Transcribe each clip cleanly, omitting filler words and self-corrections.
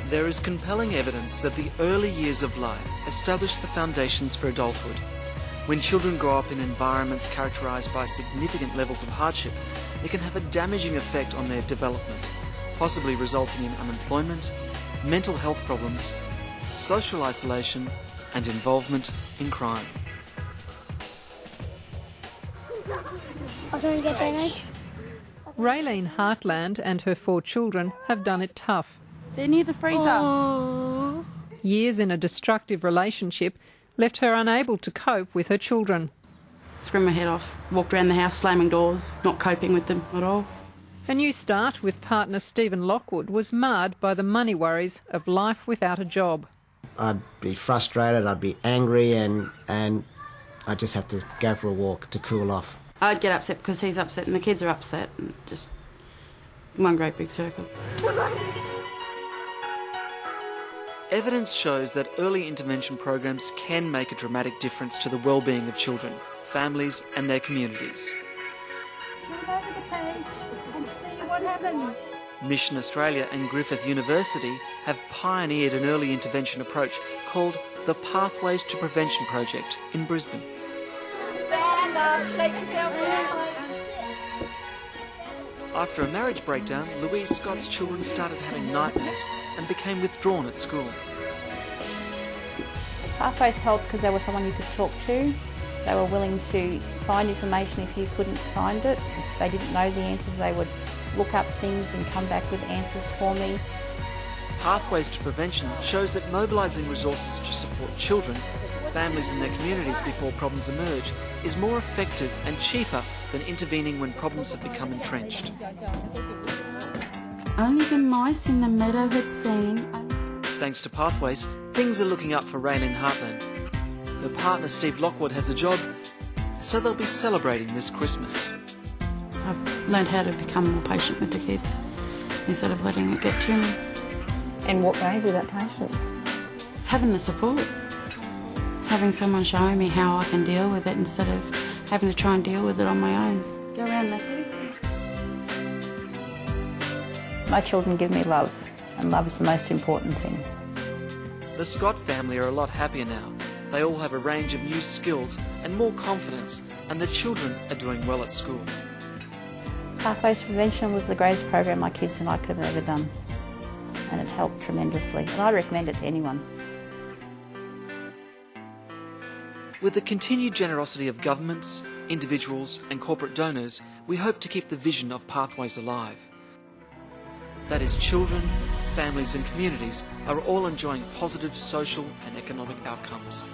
There is compelling evidence that the early years of life establish the foundations for adulthood. When children grow up in environments characterised by significant levels of hardship, it can have a damaging effect on their development, possibly resulting in unemployment, mental health problems, social isolation, and involvement in crime. I don't get damaged. Raylene Hartland and her 4 children have done it tough. They're near the freezer. Aww. Years in a destructive relationship left her unable to cope with her children. Screamed my head off, walked around the house slamming doors, not coping with them at all. Her new start with partner Stephen Lockwood was marred by the money worries of life without a job. I'd be frustrated, I'd be angry, and I'd just have to go for a walk to cool off. I'd get upset because he's upset and the kids are upset, and just one great big circle. Evidence shows that early intervention programs can make a dramatic difference to the well-being of children, families and their communities. Turn over the page and see what happens. Mission Australia and Griffith University have pioneered an early intervention approach called the Pathways to Prevention Project in Brisbane. Stand up, shake yourself out. After a marriage breakdown, Louise Scott's children started having nightmares and became withdrawn at school. Pathways helped because they were someone you could talk to. They were willing to find information if you couldn't find it. If they didn't know the answers, they would look up things and come back with answers for me. Pathways to Prevention shows that mobilising resources to support children, families and their communities before problems emerge is more effective and cheaper than intervening when problems have become entrenched. Only the mice in the meadow had seen. Thanks to Pathways, things are looking up for Raylene Hartland. Her partner Steve Lockwood has a job, so they'll be celebrating this Christmas. I've learned how to become more patient with the kids instead of letting it get to me. And what gave you that patience? Having the support. Having someone showing me how I can deal with it instead of having to try and deal with it on my own. Go around there. My children give me love, and love is the most important thing. The Scott family are a lot happier now. They all have a range of new skills and more confidence, and the children are doing well at school. Pathways to Prevention was the greatest program my kids and I could have ever done, and it helped tremendously, and I recommend it to anyone. With the continued generosity of governments, individuals and corporate donors, we hope to keep the vision of Pathways alive. That is, children, families and communities are all enjoying positive social and economic outcomes.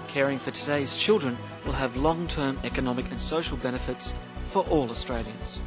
Caring for today's children will have long-term economic and social benefits for all Australians.